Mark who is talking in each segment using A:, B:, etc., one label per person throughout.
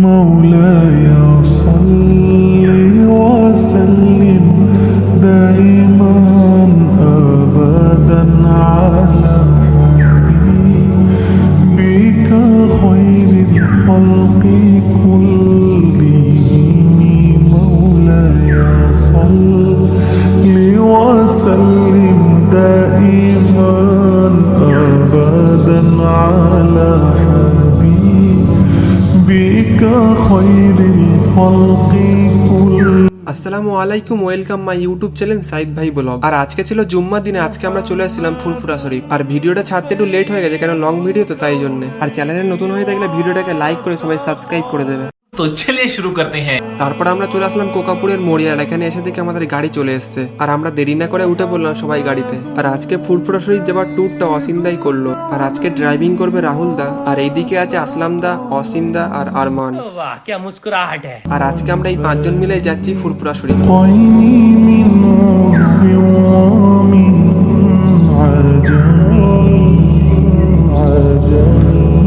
A: مولاي صل وسلم دائما أبدا على حبيبك خير الخلق كلهم مولاي صل وسلم دائما أبدا على حبيبك خير الخلق كلهم।
B: আসসালামু আলাইকুম, welcome my YouTube channel Saeed Bhai vlog. আর আজকে ছিল জুম্মার দিনে, আজকে আমরা চলে আসছিলাম ফুরফুরা শরীফ। আর ভিডিওটা ছাড়তে একটু লেট হয়ে গেছে, কেন লং ভিডিও তো তাই জন্য। আর চ্যানেলে নতুন হয়ে থাকলে ভিডিওটাকে লাইক করে সবাই সাবস্ক্রাইব করে দেবে।
C: তো চলিয়ে শুরু করতে হ্যাঁ।
B: তারপর আমরা চলে আসলাম কোকাপুরের মোড়িয়ার। এখানে এসে দেখে আমাদের গাড়ি চলে এসছে, আর আমরা দেরি না করে উঠে পড়লাম সবাই গাড়িতে। আর আজকে ফুরফুরা শরীফ যাবার ট্যুরটা অসীম দাই করলো। আর আজকে ড্রাইভিং করবে রাহুল দা, আর এইদিকে আছে আসলাম দা, অসীম দা আর আরমান।
C: বাহ কি মুস্কুরাহট হ্যায়।
B: আর আজকে আমরা এই 5 জন মিলে যাচ্ছি ফুরফুরা শরীফ।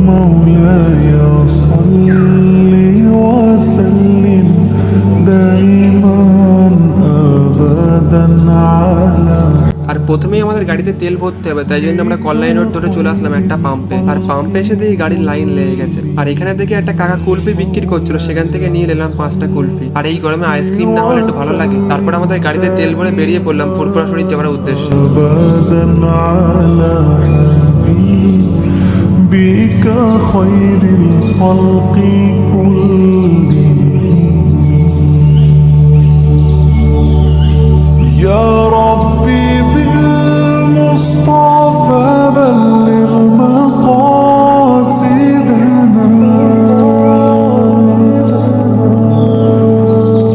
A: مولاي صل وسلم دائما أبدا على।
B: আর প্রথমেই আমাদের গাড়িতে তেল ভরতে হবে, তাই জন্য আমরা কল্যাণী রোড ধরে চলে আসলাম একটা পাম্পে। আর পাম্পে এসে দেখি গাড়ির লাইন লেগে গেছে। আর এখানে দেখে একটা কাকা কুলফি বিক্রি করছিল, সেখান থেকে নিয়ে নিলাম 5টা কুলফি। আর এই গরমে আইসক্রিম না হলে একটু ভালো লাগে। তারপর আমাদের গাড়িতে তেল ভরে বেরিয়ে পড়লাম ফুরফুরা শরীফ যাওয়ার উদ্দেশ্যে।
A: بك خير الخلق كلهم يا ربي بالمصطفى بلغ مقاصدنا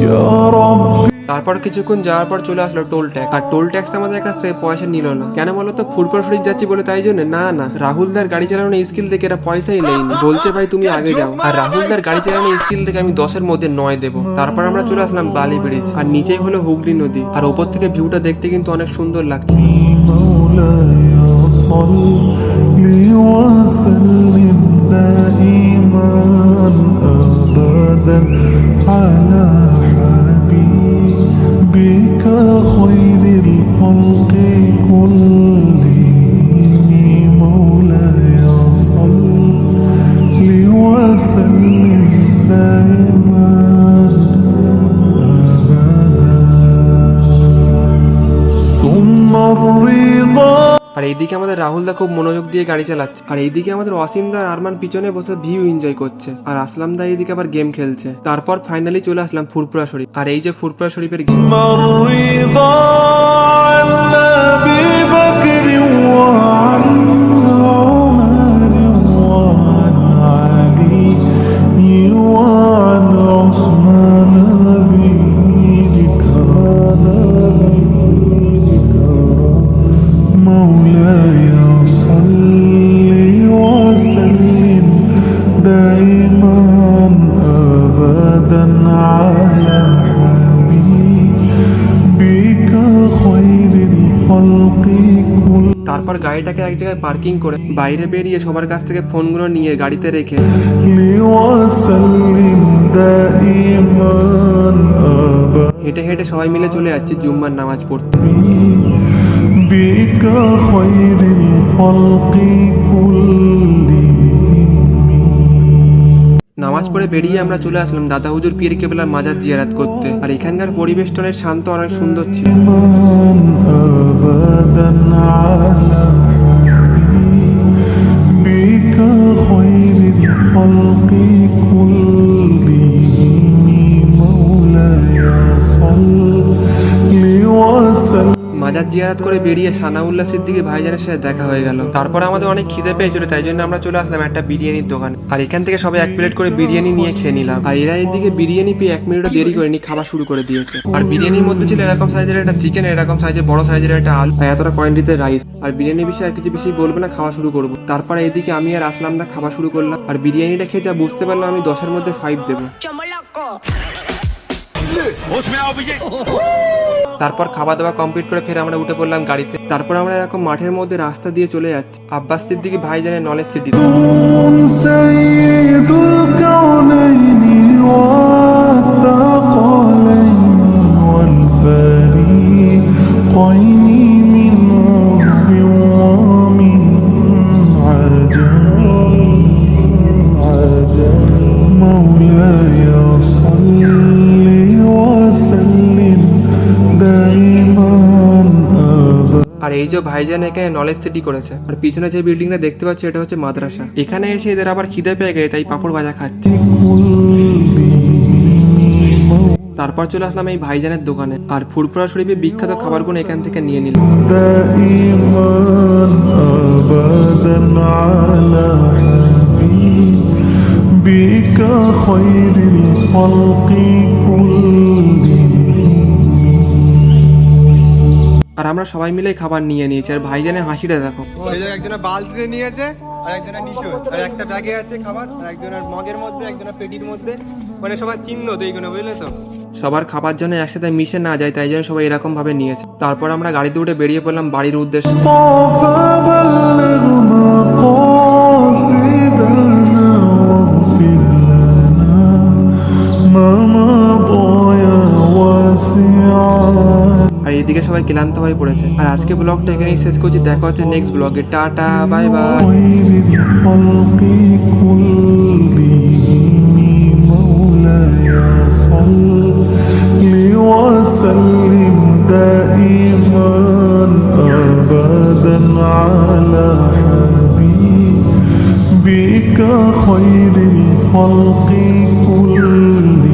A: يا ربي।
B: তারপর কিছুক্ষণ যাওয়ার পর চলে আসলো টোল ট্যাক্স। আর টোল ট্যাক্স আমাদের কাছ থেকে পয়সা নিল না। কেন বলো তো, ফুরফুরা শরীফ যাচ্ছি বলে তাই জন্য? না, রাহুলদার গাড়ি চালানোর স্কিল দেখে এরা পয়সাই নেয়নি, বলছে ভাই তুমি আগে যাও। আর রাহুলদার গাড়ি চালানোর স্কিল দেখে আমি 10-এর মধ্যে 9 দেবো। তারপর আমরা চলে আসলাম বালি ব্রিজ, আর নিচেই হলো হুগলি নদী। আর ওপর থেকে ভিউটা দেখতে কিন্তু অনেক সুন্দর লাগছে।
A: مولاي صل وسلم دائما أبدا على حبيبك خير الخلق كلهم مولاي صل وسلم دائما أبدا ثم الرضا।
B: আর এইদিকে আমাদের রাহুলদা খুব মনোযোগ দিয়ে গাড়ি চালাচ্ছে। আর এইদিকে আমাদের অসীমদা আর আরমান পিছনে বসে ভিউ এনজয় করছে। আর আসলামদা এইদিকে আবার গেম খেলছে। তারপর ফাইনালি চলে আসলাম ফুরফুরা শরীফ। আর এই যে ফুরফুরা শরীফের গেম।
A: الرضا عن أبي بكر وعن عمر وعن علي وعن عثمان ذي الكرم مولاي صل وسلم دائما أبدا على حبيبك خير الخلق كلهم।
B: তারপর গাড়িটাকে এক জায়গায় পার্কিং করে বাইরে বেরিয়ে সবার কাছ থেকে ফোনগুলো নিয়ে গাড়িতে রেখে
A: وسلم دائما أبدا
B: হেঁটে হেঁটে সবাই মিলে চলে যাচ্ছি জুম্মার নামাজ পড়তে।
A: بك خير الخلق كلهم।
B: নামাজ পড়ে বেরিয়ে আমরা চলে আসলাম দাদা হুজুর পীর কেবলার মাজার জিয়ারত করতে। আর এখানকার পরিবেশটা অনেক শান্ত, অনেক সুন্দর ছিল।
A: أبدا على حبيبك خير الخلق كلهم مولاي صل وسلم।
B: মাজার জিয়ারত করে বেরিয়ে সানাউল্লাহ সিদ্দিকী ভাইজানের সাথে দেখা হয়ে গেল। তারপর আমাদের অনেক খিদে পেয়েছিল, তাই জন্য আমরা চলে আসলাম একটা বিরিয়ানির দোকান। আর এখান থেকে সবাই 1 প্লেট করে বিরিয়ানি নিয়ে খেয়ে নিলাম। আর এরা এইদিকে বিরিয়ানি পেয়ে 1 মিনিটও দেরি করেনি, খাওয়া শুরু করে দিয়েছে। আর বিরিয়ানির মধ্যে ছিল এরকম সাইজের একটা চিকেন, এরকম সাইজের বড় সাইজের একটা আলু, আর এতটা কোয়ান্টিটিতে রাইস। আর বিরিয়ানির বিষয়ে আর কিছু বেশি বলবো না, খাওয়া শুরু করবো। তারপর এইদিকে আমি আর আসলাম দা খাওয়া শুরু করলাম। আর বিরিয়ানিটা খেয়ে যা বুঝতে পারলাম আমি 10-এর মধ্যে 5 দেবো। তারপর খাওয়া দাওয়া কমপ্লিট করে ফের আমরা উঠে পড়লাম গাড়িতে। তারপর আমরা এরকম মাঠের মধ্যে রাস্তা দিয়ে চলে যাচ্ছি আব্বাস সিদ্দিকী ভাইজানের নলেজ সিটি।
A: صل وسلم دائما أبدا
B: আর এই যে ভাইজান এখানে নলেজ সিটি করেছে, আর পিছনে যে বিল্ডিংটা দেখতে পাচ্ছি এটা হচ্ছে মাদ্রাসা। এখানে এসে এদের আবার খিদে পেয়ে গেছে, তাই পাঁপড় ভাজা খাচ্ছে। তারপর চলে আসলাম এই ভাইজানের দোকানে, আর ফুরফুরা শরীফের বিখ্যাত খাবারগুলো এখান থেকে নিয়ে নিলাম।
A: دائما أبدا على حبيبك خير الخلق كلهم
B: আর আমরা সবাই মিলে খাবার নিয়ে নিয়েছি, আর ভাইজানের হাসিটা দেখো। একজনের বালতিতে নিয়েছে, আর একজনের নিচে, আর একটা ব্যাগে আছে খাবার, আর একজনের মগের মধ্যে, একজনের পেটির মধ্যে, মানে সবার চিহ্ন তো এইগুলো, বুঝলে তো। সবার খাবার জন্য একসাথে মিশে না যায়, তাই জন্য সবাই এরকম ভাবে নিয়েছে। তারপর আমরা গাড়িতে উঠে বেরিয়ে পড়লাম বাড়ির উদ্দেশ্যে।
A: طاف بلغ مقاصدنا واغفر لنا ما مضى يا واسع
B: আর এইদিকে সবাই ক্লান্ত হয়ে পড়েছে। আর আজকে ব্লগটা এখানেই শেষ করছি, দেখা হচ্ছে নেক্সট ব্লগে। Tata, bye bye.
A: خير الخلق كلهم مولاي صل وسلم دائما أبدا على حبيبك خير الخلق كلهم